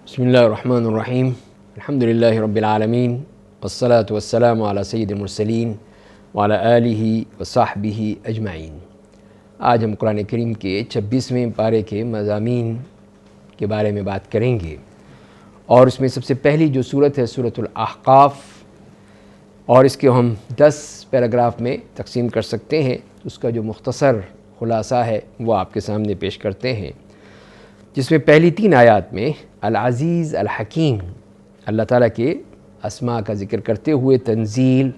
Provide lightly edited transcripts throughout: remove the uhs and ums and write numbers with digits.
بسم اللہ الرحمن الرحیم الحمدللہ رب العالمین والصلاة والسلام علی سید المرسلین وعلی آلہ وصحبہ اجمعین۔ آج ہم قرآن کریم کے 26ویں پارے کے مضامین کے بارے میں بات کریں گے، اور اس میں سب سے پہلی جو صورت ہے سورۃ الاحقاف، اور اس کے ہم 10 پیراگراف میں تقسیم کر سکتے ہیں۔ اس کا جو مختصر خلاصہ ہے وہ آپ کے سامنے پیش کرتے ہیں، جس میں پہلی 3 آیات میں العزیز الحکیم اللہ تعالیٰ کے اسماء کا ذکر کرتے ہوئے تنزیل،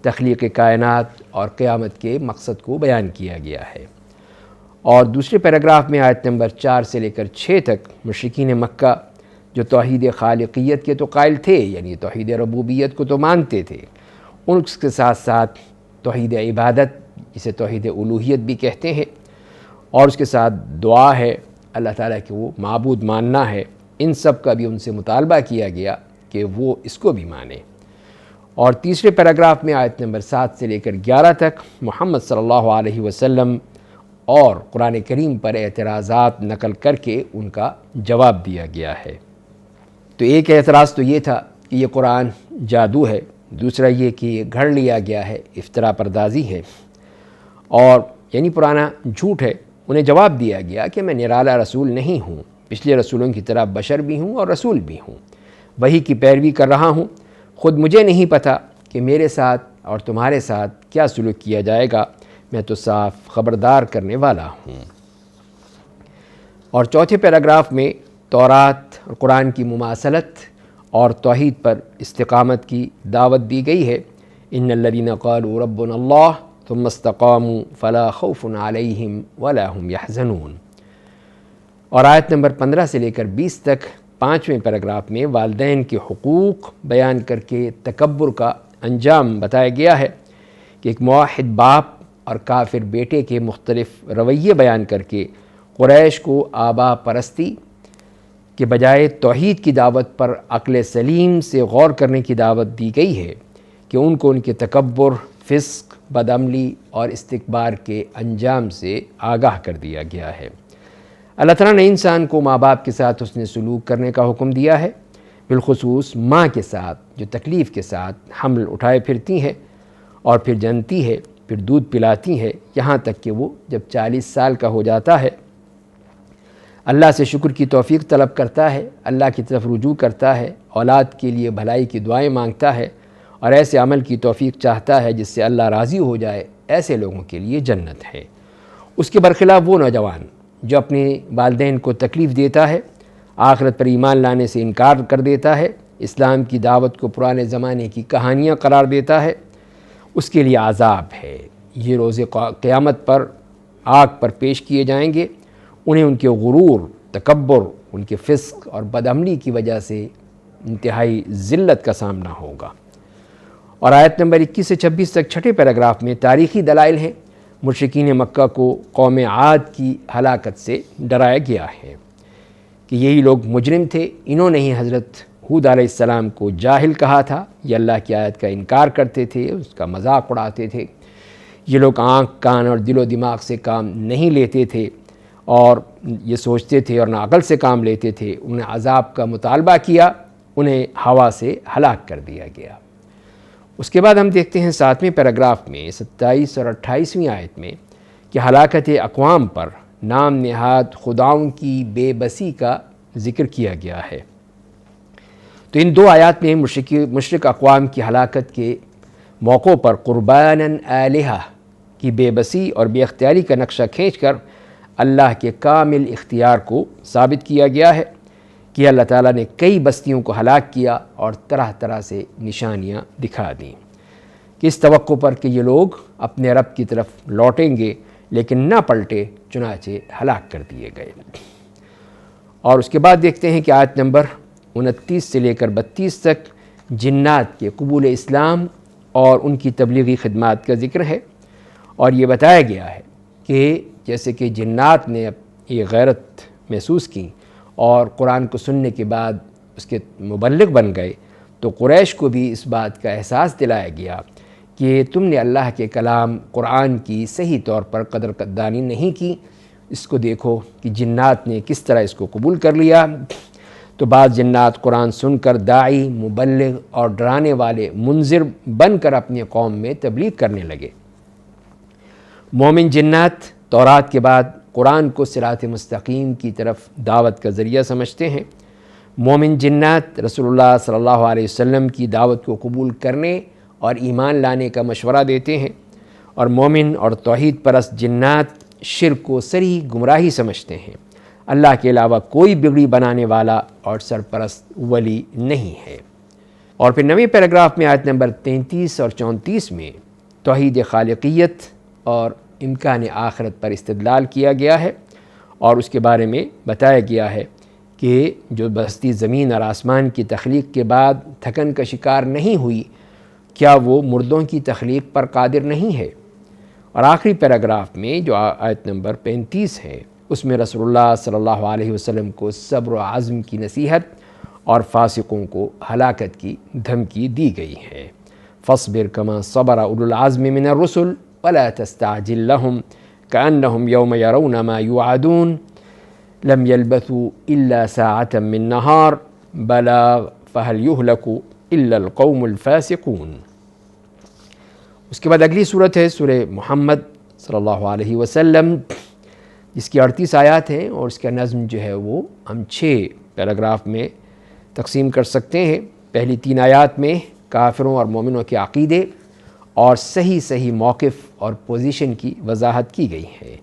تخلیق کائنات اور قیامت کے مقصد کو بیان کیا گیا ہے، اور دوسرے پیراگراف میں آیت نمبر 4 سے لے کر 6 تک مشرکین مکہ جو توحید خالقیت کے تو قائل تھے، یعنی توحید ربوبیت کو تو مانتے تھے، ان کے ساتھ ساتھ توحید عبادت جسے توحید الوہیت بھی کہتے ہیں، اور اس کے ساتھ دعا ہے، اللہ تعالیٰ کے وہ معبود ماننا ہے، ان سب کا بھی ان سے مطالبہ کیا گیا کہ وہ اس کو بھی مانیں۔ اور تیسرے پیراگراف میں آیت نمبر 7 سے لے کر 11 تک محمد صلی اللہ علیہ وسلم اور قرآن کریم پر اعتراضات نقل کر کے ان کا جواب دیا گیا ہے۔ تو ایک اعتراض تو یہ تھا کہ یہ قرآن جادو ہے، دوسرا یہ کہ یہ گھڑ لیا گیا ہے، افترا پردازی ہے، اور یعنی پرانا جھوٹ ہے۔ انہیں جواب دیا گیا کہ میں نرالا رسول نہیں ہوں، پچھلے رسولوں کی طرح بشر بھی ہوں اور رسول بھی ہوں، وہی کی پیروی کر رہا ہوں، خود مجھے نہیں پتہ کہ میرے ساتھ اور تمہارے ساتھ کیا سلوک کیا جائے گا، میں تو صاف خبردار کرنے والا ہوں۔ اور چوتھے پیراگراف میں تورات اور قرآن کی مماثلت اور توحید پر استقامت کی دعوت دی گئی ہے۔ ان الذین قالوا ربنا اللہ ثم استقاموا فلا خوف علیہم ولا هم یحزنون۔ اور آیت نمبر 15 سے لے کر 20 تک 5ویں پیراگراف میں والدین کے حقوق بیان کر کے تکبر کا انجام بتایا گیا ہے کہ ایک موحد باپ اور کافر بیٹے کے مختلف رویے بیان کر کے قریش کو آبا پرستی کے بجائے توحید کی دعوت پر عقل سلیم سے غور کرنے کی دعوت دی گئی ہے کہ ان کو ان کے تکبر، فسق، بدعملی اور استکبار کے انجام سے آگاہ کر دیا گیا ہے۔ اللہ تعالیٰ نے انسان کو ماں باپ کے ساتھ حسن سلوک کرنے کا حکم دیا ہے، بالخصوص ماں کے ساتھ جو تکلیف کے ساتھ حمل اٹھائے پھرتی ہے اور پھر جنتی ہے، پھر دودھ پلاتی ہے، یہاں تک کہ وہ جب 40 سال کا ہو جاتا ہے اللہ سے شکر کی توفیق طلب کرتا ہے، اللہ کی طرف رجوع کرتا ہے، اولاد کے لیے بھلائی کی دعائیں مانگتا ہے اور ایسے عمل کی توفیق چاہتا ہے جس سے اللہ راضی ہو جائے، ایسے لوگوں کے لیے جنت ہے۔ اس کے برخلاف وہ نوجوان جو اپنے والدین کو تکلیف دیتا ہے، آخرت پر ایمان لانے سے انکار کر دیتا ہے، اسلام کی دعوت کو پرانے زمانے کی کہانیاں قرار دیتا ہے، اس کے لیے عذاب ہے۔ یہ روز قیامت پر آگ پر پیش کیے جائیں گے، انہیں ان کے غرور، تکبر، ان کے فسق اور بدعملی کی وجہ سے انتہائی ذلت کا سامنا ہوگا۔ اور آیت نمبر 21 سے 26 تک 6 پیراگراف میں تاریخی دلائل ہیں۔ مشرکین مکہ کو قوم عاد کی ہلاکت سے ڈرایا گیا ہے کہ یہی لوگ مجرم تھے، انہوں نے ہی حضرت ہود علیہ السلام کو جاہل کہا تھا، یہ اللہ کی آیت کا انکار کرتے تھے، اس کا مذاق اڑاتے تھے، یہ لوگ آنکھ، کان اور دل و دماغ سے کام نہیں لیتے تھے اور یہ سوچتے تھے اور نہ عقل سے کام لیتے تھے، انہیں عذاب کا مطالبہ کیا، انہیں ہوا سے ہلاک کر دیا گیا۔ اس کے بعد ہم دیکھتے ہیں 7ویں پیراگراف میں 27 اور 28ویں آیت میں کہ ہلاکت اقوام پر نام نہاد خداؤں کی بے بسی کا ذکر کیا گیا ہے۔ تو ان 2 آیات میں مشرک اقوام کی ہلاکت کے موقعوں پر قرباناً آلہہ کی بے بسی اور بے اختیاری کا نقشہ کھینچ کر اللہ کے کامل اختیار کو ثابت کیا گیا ہے کہ اللہ تعالیٰ نے کئی بستیوں کو ہلاک کیا اور طرح طرح سے نشانیاں دکھا دیں، کہ اس توقع پر کہ یہ لوگ اپنے رب کی طرف لوٹیں گے لیکن نہ پلٹے، چنانچہ ہلاک کر دیے گئے۔ اور اس کے بعد دیکھتے ہیں کہ آیت نمبر 29 سے لے کر 32 تک جنات کے قبول اسلام اور ان کی تبلیغی خدمات کا ذکر ہے، اور یہ بتایا گیا ہے کہ جیسے کہ جنات نے یہ غیرت محسوس کی اور قرآن کو سننے کے بعد اس کے مبلغ بن گئے، تو قریش کو بھی اس بات کا احساس دلایا گیا کہ تم نے اللہ کے کلام قرآن کی صحیح طور پر قدر قدانی نہیں کی، اس کو دیکھو کہ جنات نے کس طرح اس کو قبول کر لیا۔ تو بعض جنات قرآن سن کر داعی، مبلغ اور ڈرانے والے، منذر بن کر اپنی قوم میں تبلیغ کرنے لگے۔ مومن جنات تورات کے بعد قرآن کو صراط مستقیم کی طرف دعوت کا ذریعہ سمجھتے ہیں۔ مومن جنات رسول اللہ صلی اللہ علیہ وسلم کی دعوت کو قبول کرنے اور ایمان لانے کا مشورہ دیتے ہیں، اور مومن اور توحید پرست جنات شرک کو صریح گمراہی سمجھتے ہیں۔ اللہ کے علاوہ کوئی بگڑی بنانے والا اور سرپرست ولی نہیں ہے۔ اور پھر 9ویں پیراگراف میں آیت نمبر 33 اور 34 میں توحید خالقیت اور امکان آخرت پر استدلال کیا گیا ہے، اور اس کے بارے میں بتایا گیا ہے کہ جو بستی زمین اور آسمان کی تخلیق کے بعد تھکن کا شکار نہیں ہوئی، کیا وہ مردوں کی تخلیق پر قادر نہیں ہے؟ اور آخری پیراگراف میں جو آیت نمبر 35 ہے، اس میں رسول اللہ صلی اللہ علیہ وسلم کو صبر و عزم کی نصیحت اور فاسقوں کو ہلاکت کی دھمکی دی گئی ہے۔ فاصبر کما صبر اولو العزم من الرسل ولا تستعجل لهم كأنهم يوم يرون ما يوعدون لم يلبثوا إلا ساعة من نهار بلاغ فهل يهلك إلا القوم الفاسقون۔ اس کے بعد اگلی صورت ہے سورہ محمد صلی اللہ علیہ وسلم، جس کی 38 آیات ہیں، اور اس کا نظم جو ہے وہ ہم 6 پیراگراف میں تقسیم کر سکتے ہیں۔ پہلی 3 آیات میں کافروں اور مومنوں کے عقیدے اور صحیح موقف اور پوزیشن کی وضاحت کی گئی ہے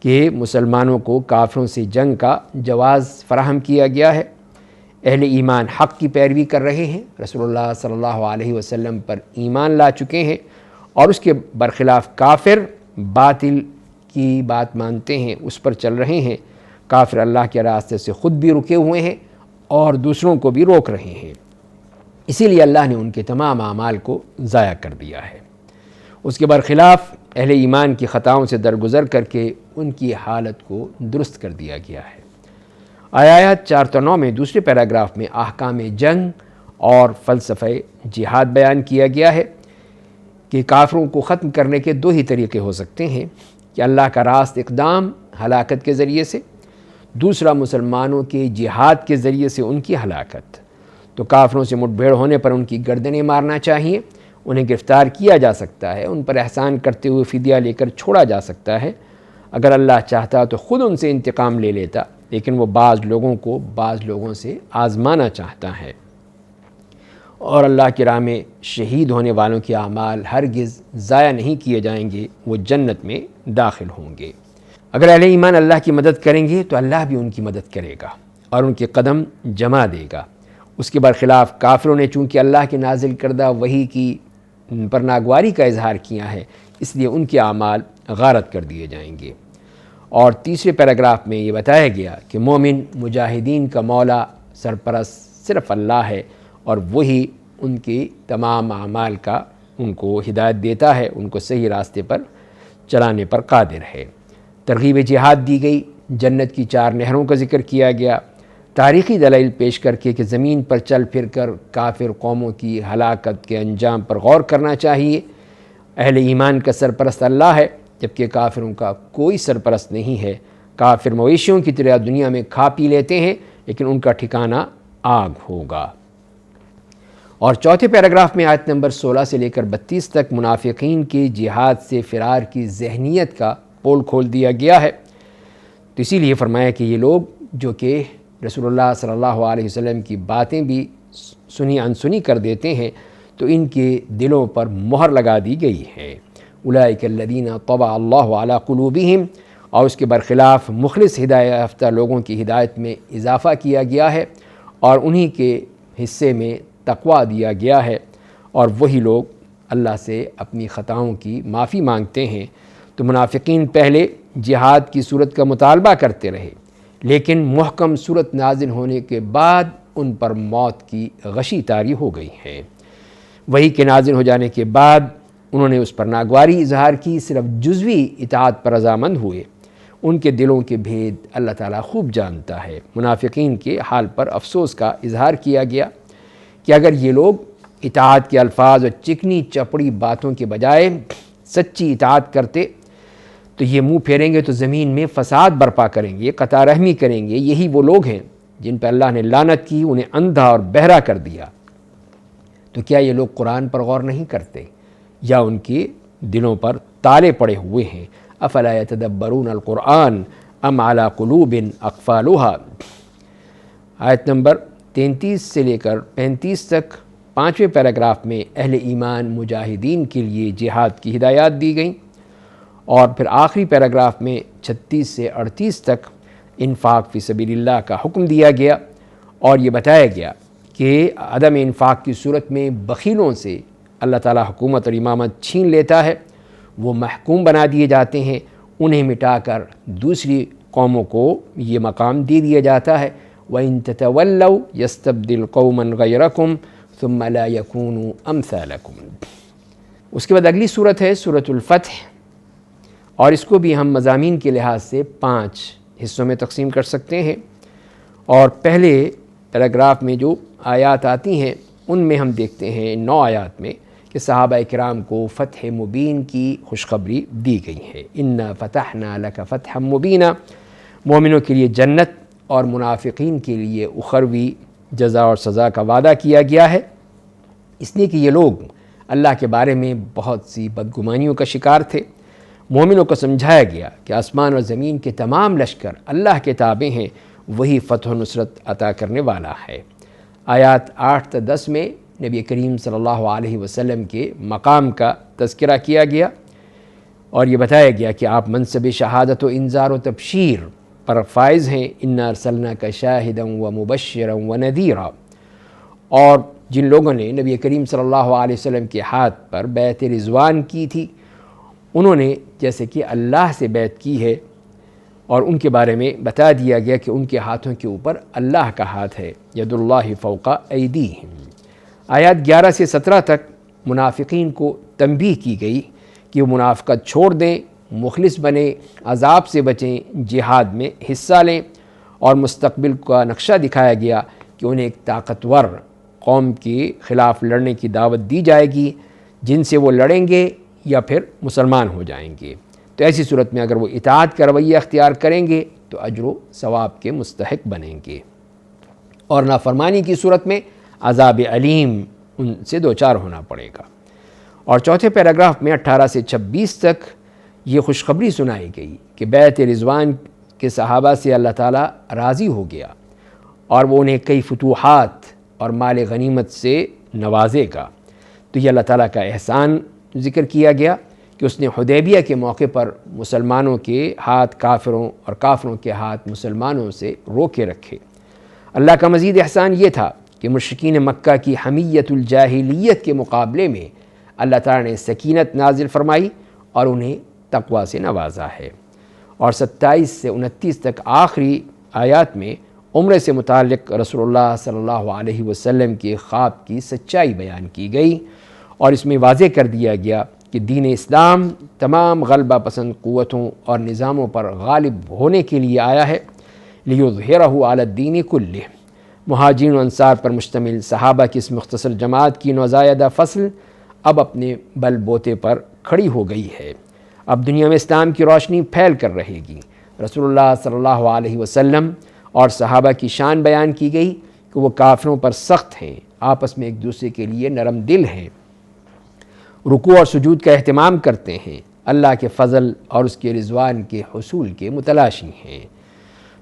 کہ مسلمانوں کو کافروں سے جنگ کا جواز فراہم کیا گیا ہے۔ اہل ایمان حق کی پیروی کر رہے ہیں، رسول اللہ صلی اللہ علیہ وسلم پر ایمان لا چکے ہیں، اور اس کے برخلاف کافر باطل کی بات مانتے ہیں، اس پر چل رہے ہیں۔ کافر اللہ کے راستے سے خود بھی رکے ہوئے ہیں اور دوسروں کو بھی روک رہے ہیں، اسی لیے اللہ نے ان کے تمام اعمال کو ضائع کر دیا ہے۔ اس کے برخلاف اہل ایمان کی خطاؤں سے درگزر کر کے ان کی حالت کو درست کر دیا گیا ہے۔ آیات 4 تا 9 میں دوسرے پیراگراف میں احکام جنگ اور فلسفہ جہاد بیان کیا گیا ہے کہ کافروں کو ختم کرنے کے 2 ہی طریقے ہو سکتے ہیں، کہ اللہ کا راست اقدام ہلاکت کے ذریعے سے، دوسرا مسلمانوں کے جہاد کے ذریعے سے ان کی ہلاکت۔ تو کافروں سے مٹ بھیڑ ہونے پر ان کی گردنیں مارنا چاہیے، انہیں گرفتار کیا جا سکتا ہے، ان پر احسان کرتے ہوئے فدیہ لے کر چھوڑا جا سکتا ہے۔ اگر اللہ چاہتا تو خود ان سے انتقام لے لیتا، لیکن وہ بعض لوگوں کو بعض لوگوں سے آزمانا چاہتا ہے، اور اللہ کی راہ میں شہید ہونے والوں کے اعمال ہرگز ضائع نہیں کیے جائیں گے، وہ جنت میں داخل ہوں گے۔ اگر اہل ایمان اللہ کی مدد کریں گے تو اللہ بھی ان کی مدد کرے گا اور ان کے قدم جما دے گا۔ اس کے برخلاف کافروں نے چونکہ اللہ کے نازل کردہ وحی کی پر ناگواری کا اظہار کیا ہے، اس لیے ان کے اعمال غارت کر دیے جائیں گے۔ اور تیسرے پیراگراف میں یہ بتایا گیا کہ مومن مجاہدین کا مولا سرپرست صرف اللہ ہے، اور وہی ان کے تمام اعمال کا ان کو ہدایت دیتا ہے، ان کو صحیح راستے پر چلانے پر قادر ہے۔ ترغیب جہاد دی گئی، جنت کی 4 نہروں کا ذکر کیا گیا، تاریخی دلائل پیش کر کے کہ زمین پر چل پھر کر کافر قوموں کی ہلاکت کے انجام پر غور کرنا چاہیے۔ اہل ایمان کا سرپرست اللہ ہے، جبکہ کافروں کا کوئی سرپرست نہیں ہے۔ کافر مویشیوں کی طرح دنیا میں کھا پی لیتے ہیں، لیکن ان کا ٹھکانہ آگ ہوگا۔ اور چوتھے پیراگراف میں آیت نمبر 16 سے لے کر 32 تک منافقین کے جہاد سے فرار کی ذہنیت کا پول کھول دیا گیا ہے۔ تو اسی لیے فرمایا کہ یہ لوگ جو کہ رسول اللہ صلی اللہ علیہ وسلم کی باتیں بھی سنی انسنی کر دیتے ہیں، تو ان کے دلوں پر مہر لگا دی گئی ہے۔ اولئک الذین طبع اللہ علی قلوبہم، اور اس کے برخلاف مخلص ہدایت یافتہ لوگوں کی ہدایت میں اضافہ کیا گیا ہے، اور انہی کے حصے میں تقویٰ دیا گیا ہے، اور وہی لوگ اللہ سے اپنی خطاؤں کی معافی مانگتے ہیں۔ تو منافقین پہلے جہاد کی صورت کا مطالبہ کرتے رہے، لیکن محکم صورت نازل ہونے کے بعد ان پر موت کی غشی طاری ہو گئی ہے۔ وحی کے نازل ہو جانے کے بعد انہوں نے اس پر ناگواری اظہار کی، صرف جزوی اطاعت پر رضامند ہوئے۔ ان کے دلوں کے بھید اللہ تعالیٰ خوب جانتا ہے۔ منافقین کے حال پر افسوس کا اظہار کیا گیا کہ اگر یہ لوگ اطاعت کے الفاظ اور چکنی چپڑی باتوں کے بجائے سچی اطاعت کرتے تو یہ منہ پھیریں گے تو زمین میں فساد برپا کریں گے، قطع رحمی کریں گے۔ یہی وہ لوگ ہیں جن پر اللہ نے لعنت کی، انہیں اندھا اور بہرا کر دیا، تو کیا یہ لوگ قرآن پر غور نہیں کرتے یا ان کے دلوں پر تالے پڑے ہوئے ہیں؟ افلا یتدبرون القرآن ام علی قلوب اقفالها۔ آیت نمبر 33 سے لے کر 35 تک 5ویں پیراگراف میں اہل ایمان مجاہدین کے لیے جہاد کی ہدایات دی گئیں، اور پھر آخری پیراگراف میں 36 سے 38 تک انفاق فی سبیل اللہ کا حکم دیا گیا، اور یہ بتایا گیا کہ عدم انفاق کی صورت میں بخیلوں سے اللہ تعالیٰ حکومت اور امامت چھین لیتا ہے، وہ محکوم بنا دیے جاتے ہیں، انہیں مٹا کر دوسری قوموں کو یہ مقام دے دیا جاتا ہے۔ وَإِن تَتَوَلَّوْا يَسْتَبْدِلْ قَوْمًا غَيْرَكُمْ ثُمَّ لَا يَكُونُوا أَمْثَالَكُمْ۔ اس کے بعد اگلی صورت ہے سورۃ الفتح، اور اس کو بھی ہم مضامین کے لحاظ سے 5 حصوں میں تقسیم کر سکتے ہیں، اور پہلے پیراگراف میں جو آیات آتی ہیں ان میں ہم دیکھتے ہیں 9 آیات میں کہ صحابہ کرام کو فتح مبین کی خوشخبری دی گئی ہے۔ اِنَّا فَتَحْنَا لَكَ فَتْحًا مُبِينًا، مومنوں کے لیے جنت اور منافقین کے لیے اخروی جزا اور سزا کا وعدہ کیا گیا ہے، اس لیے کہ یہ لوگ اللہ کے بارے میں بہت سی بدگمانیوں کا شکار تھے۔ مومنوں کو سمجھایا گیا کہ آسمان اور زمین کے تمام لشکر اللہ کے تابع ہیں، وہی فتح و نصرت عطا کرنے والا ہے۔ آیات 8 تا 10 میں نبی کریم صلی اللہ علیہ وسلم کے مقام کا تذکرہ کیا گیا، اور یہ بتایا گیا کہ آپ منصب شہادت و انذار و تبشیر پر فائز ہیں۔ اِنَّا أَرْسَلْنَاكَ شَاهِدًا وَمُبَشِّرًا وَنَذِيرًا، اور جن لوگوں نے نبی کریم صلی اللہ علیہ وسلم کے ہاتھ پر بیعت رضوان کی تھی، انہوں نے جیسے کہ اللہ سے بیعت کی ہے، اور ان کے بارے میں بتا دیا گیا کہ ان کے ہاتھوں کے اوپر اللہ کا ہاتھ ہے، ید اللہ فوق ایدیہم۔ آیات 11 سے 17 تک منافقین کو تنبیہ کی گئی کہ وہ منافقت چھوڑ دیں، مخلص بنیں، عذاب سے بچیں، جہاد میں حصہ لیں، اور مستقبل کا نقشہ دکھایا گیا کہ انہیں ایک طاقتور قوم کے خلاف لڑنے کی دعوت دی جائے گی، جن سے وہ لڑیں گے یا پھر مسلمان ہو جائیں گے، تو ایسی صورت میں اگر وہ اطاعت کا رویہ اختیار کریں گے تو اجر و ثواب کے مستحق بنیں گے، اور نافرمانی کی صورت میں عذاب علیم ان سے دوچار ہونا پڑے گا۔ اور چوتھے پیراگراف میں 18 سے 26 تک یہ خوشخبری سنائی گئی کہ بیعت رضوان کے صحابہ سے اللہ تعالیٰ راضی ہو گیا، اور وہ انہیں کئی فتوحات اور مال غنیمت سے نوازے گا۔ تو یہ اللہ تعالیٰ کا احسان ذکر کیا گیا کہ اس نے حدیبیہ کے موقع پر مسلمانوں کے ہاتھ کافروں اور کافروں کے ہاتھ مسلمانوں سے روکے رکھے۔ اللہ کا مزید احسان یہ تھا کہ مشرکین مکہ کی حمیت الجاہلیت کے مقابلے میں اللہ تعالیٰ نے سکینت نازل فرمائی اور انہیں تقوی سے نوازا ہے۔ اور 27 سے 29 تک آخری آیات میں عمرے سے متعلق رسول اللہ صلی اللہ علیہ وسلم کے خواب کی سچائی بیان کی گئی، اور اس میں واضح کر دیا گیا کہ دین اسلام تمام غلبہ پسند قوتوں اور نظاموں پر غالب ہونے کے لیے آیا ہے، لِيُظْهِرَهُ عَلَى الدِّينِ كُلِّهِ۔ مہاجرین و انصار پر مشتمل صحابہ کی اس مختصر جماعت کی نوزائیدہ فصل اب اپنے بل بوتے پر کھڑی ہو گئی ہے، اب دنیا میں اسلام کی روشنی پھیل کر رہے گی۔ رسول اللہ صلی اللہ علیہ وسلم اور صحابہ کی شان بیان کی گئی کہ وہ کافروں پر سخت ہیں، آپس میں ایک دوسرے کے لیے نرم دل ہیں، رکوع اور سجود کا اہتمام کرتے ہیں، اللہ کے فضل اور اس کے رضوان کے حصول کے متلاشی ہیں۔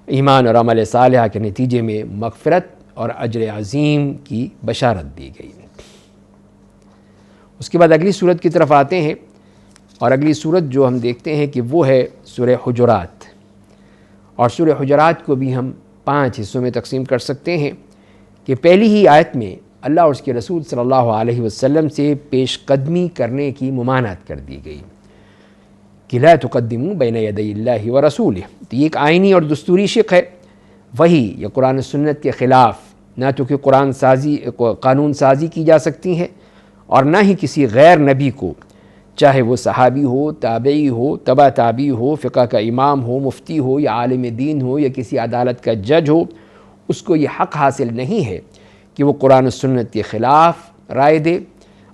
ایمان اور عمل صالحہ کے نتیجے میں مغفرت اور اجر عظیم کی بشارت دی گئی۔ اس کے بعد اگلی صورت کی طرف آتے ہیں، اور اگلی صورت جو ہم دیکھتے ہیں کہ وہ ہے سورہ حجرات، اور سورہ حجرات کو بھی ہم 5 حصوں میں تقسیم کر سکتے ہیں کہ پہلی ہی آیت میں اللہ اور اس کے رسول صلی اللہ علیہ وسلم سے پیش قدمی کرنے کی ممانعت کر دی گئی کہ لا تقدموا بین یدی اللہ ورسولہ۔ تو یہ ایک آئینی اور دستوری شق ہے، وہی یا قرآن و سنت کے خلاف نہ تو کہ قانون سازی کی جا سکتی ہے، اور نہ ہی کسی غیر نبی کو، چاہے وہ صحابی ہو، تابعی ہو، تبع تابعی ہو، فقہ کا امام ہو، مفتی ہو یا عالم دین ہو یا کسی عدالت کا جج ہو، اس کو یہ حق حاصل نہیں ہے کہ وہ قرآن و سنت کے خلاف رائے دے،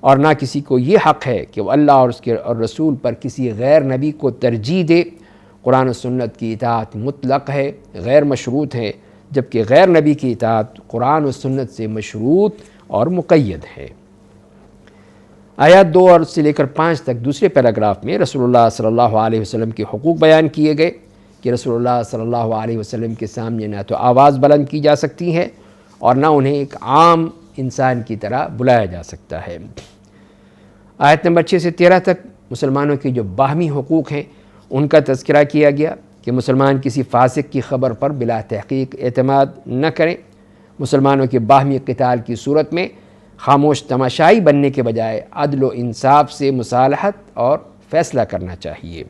اور نہ کسی کو یہ حق ہے کہ وہ اللہ اور اس کے اور رسول پر کسی غیر نبی کو ترجیح دے۔ قرآن و سنت کی اطاعت مطلق ہے، غیر مشروط ہے، جبکہ غیر نبی کی اطاعت قرآن و سنت سے مشروط اور مقید ہے۔ آیات 2 اور سے لے کر 5 تک دوسرے پیراگراف میں رسول اللہ صلی اللہ علیہ وسلم کے حقوق بیان کیے گئے کہ رسول اللہ صلی اللہ علیہ وسلم کے سامنے نہ تو آواز بلند کی جا سکتی ہے اور نہ انہیں ایک عام انسان کی طرح بلایا جا سکتا ہے۔ آیت نمبر 6 سے 13 تک مسلمانوں کے جو باہمی حقوق ہیں ان کا تذکرہ کیا گیا کہ مسلمان کسی فاسق کی خبر پر بلا تحقیق اعتماد نہ کریں۔ مسلمانوں کے باہمی قتال کی صورت میں خاموش تماشائی بننے کے بجائے عدل و انصاف سے مصالحت اور فیصلہ کرنا چاہیے،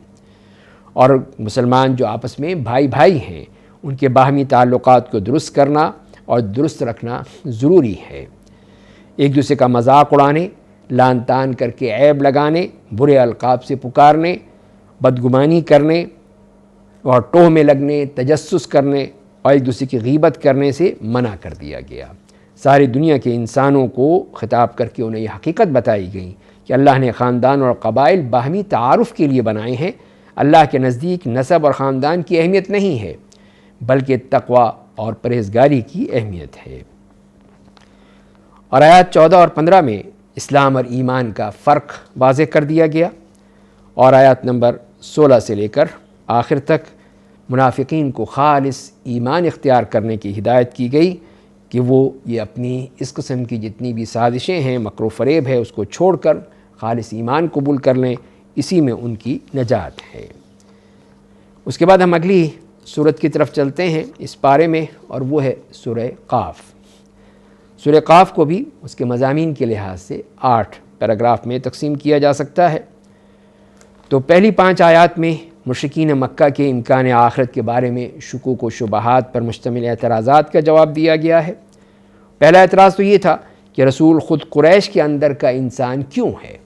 اور مسلمان جو آپس میں بھائی بھائی ہیں ان کے باہمی تعلقات کو درست کرنا اور درست رکھنا ضروری ہے۔ ایک دوسرے کا مذاق اڑانے، لعن طعن کر کے عیب لگانے، برے القاب سے پکارنے، بدگمانی کرنے اور ٹوہ میں لگنے، تجسس کرنے اور ایک دوسرے کی غیبت کرنے سے منع کر دیا گیا۔ ساری دنیا کے انسانوں کو خطاب کر کے انہیں یہ حقیقت بتائی گئی کہ اللہ نے خاندان اور قبائل باہمی تعارف کے لیے بنائے ہیں۔ اللہ کے نزدیک نسب اور خاندان کی اہمیت نہیں ہے بلکہ تقوی اور پرہیزگاری کی اہمیت ہے۔ اور آیات 14 اور 15 میں اسلام اور ایمان کا فرق واضح کر دیا گیا، اور آیات نمبر 16 سے لے کر آخر تک منافقین کو خالص ایمان اختیار کرنے کی ہدایت کی گئی کہ وہ یہ اپنی اس قسم کی جتنی بھی سازشیں ہیں، مکر و فریب ہے، اس کو چھوڑ کر خالص ایمان قبول کر لیں، اسی میں ان کی نجات ہے۔ اس کے بعد ہم اگلی سورت کی طرف چلتے ہیں اس پارے میں، اور وہ ہے سورہ قاف۔ سورہ قاف کو بھی اس کے مضامین کے لحاظ سے 8 پیراگراف میں تقسیم کیا جا سکتا ہے۔ تو پہلی 5 آیات میں مشرکین مکہ کے امکان آخرت کے بارے میں شکوک و شبہات پر مشتمل اعتراضات کا جواب دیا گیا ہے۔ پہلا اعتراض تو یہ تھا کہ رسول خود قریش کے اندر کا انسان کیوں ہے۔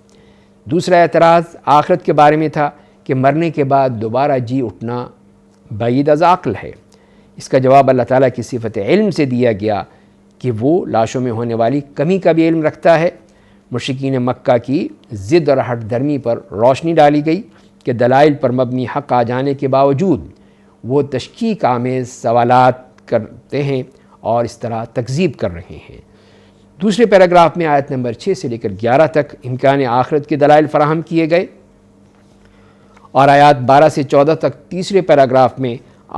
دوسرا اعتراض آخرت کے بارے میں تھا کہ مرنے کے بعد دوبارہ جی اٹھنا بعید از عقل ہے۔ اس کا جواب اللہ تعالیٰ کی صفت علم سے دیا گیا کہ وہ لاشوں میں ہونے والی کمی کا بھی علم رکھتا ہے۔ مشرکین مکہ کی ضد اور ہٹ درمی پر روشنی ڈالی گئی کہ دلائل پر مبنی حق آ جانے کے باوجود وہ تشکیک آمیز سوالات کرتے ہیں اور اس طرح تکذیب کر رہے ہیں۔ دوسرے پیراگراف میں آیت نمبر 6 سے لے کر 11 تک امکان آخرت کے دلائل فراہم کیے گئے، اور آیات 12 سے 14 تک تیسرے پیراگراف میں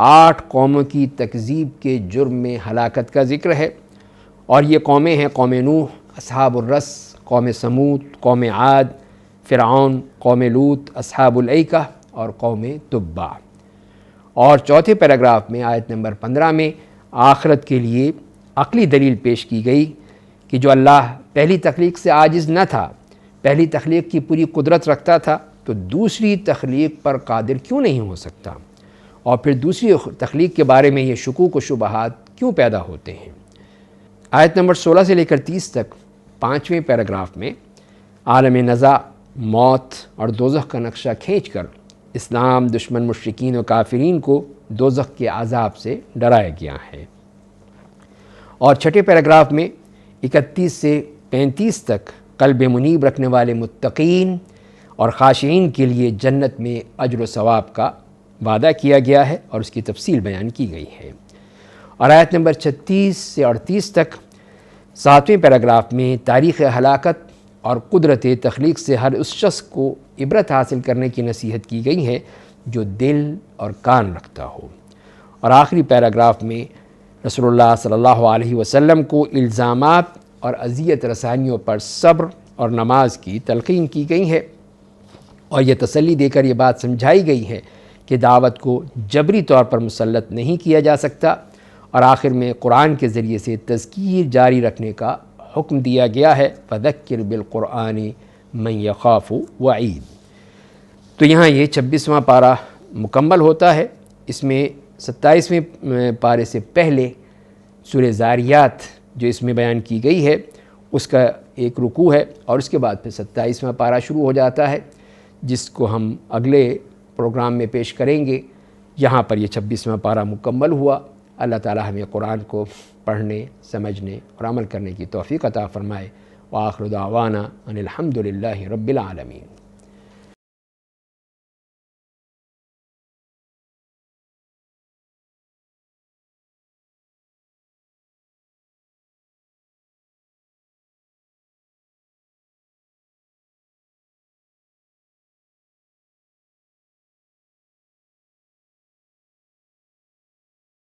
8 قوموں کی تکذیب کے جرم میں ہلاکت کا ذکر ہے، اور یہ قومیں ہیں قوم نوح، اصحاب الرس، قوم سمود، قوم عاد، فرعون، قوم لوط، اصحاب الایکہ اور قوم تبع۔ اور چوتھے پیراگراف میں آیت نمبر 15 میں آخرت کے لیے عقلی دلیل پیش کی گئی کہ جو اللہ پہلی تخلیق سے عاجز نہ تھا، پہلی تخلیق کی پوری قدرت رکھتا تھا، تو دوسری تخلیق پر قادر کیوں نہیں ہو سکتا، اور پھر دوسری تخلیق کے بارے میں یہ شکوک و شبہات کیوں پیدا ہوتے ہیں۔ آیت نمبر 16 سے لے کر 30 تک 5ویں پیراگراف میں عالم نزاع، موت اور دوزخ کا نقشہ کھینچ کر اسلام دشمن مشرکین و کافرین کو دوزخ کے عذاب سے ڈرایا گیا ہے۔ اور چھٹے پیراگراف میں 31 سے 35 تک قلب منیب رکھنے والے متقین اور خاشعین کے لیے جنت میں اجر و ثواب کا وعدہ کیا گیا ہے اور اس کی تفصیل بیان کی گئی ہے۔ اور آیت نمبر 36 سے 38 تک 7ویں پیراگراف میں تاریخ ہلاکت اور قدرت تخلیق سے ہر اس شخص کو عبرت حاصل کرنے کی نصیحت کی گئی ہے جو دل اور کان رکھتا ہو۔ اور آخری پیراگراف میں رسول اللہ صلی اللہ علیہ وسلم کو الزامات اور اذیت رسانیوں پر صبر اور نماز کی تلقین کی گئی ہے، اور یہ تسلی دے کر یہ بات سمجھائی گئی ہے کہ دعوت کو جبری طور پر مسلط نہیں کیا جا سکتا، اور آخر میں قرآن کے ذریعے سے تذکیر جاری رکھنے کا حکم دیا گیا ہے، فذکر بالقرآن من یخاف وعید۔ تو یہاں یہ 26واں پارہ مکمل ہوتا ہے۔ اس میں 27ویں پارے سے پہلے سورہ زاریات جو اس میں بیان کی گئی ہے اس کا ایک رکوع ہے، اور اس کے بعد پھر 27واں پارہ شروع ہو جاتا ہے جس کو ہم اگلے پروگرام میں پیش کریں گے۔ یہاں پر یہ 26واں پارہ مکمل ہوا۔ اللہ تعالی ہمیں قرآن کو پڑھنے، سمجھنے اور عمل کرنے کی توفیق عطا فرمائے۔ وآخر دعوانا ان الحمد للہ رب العالمین۔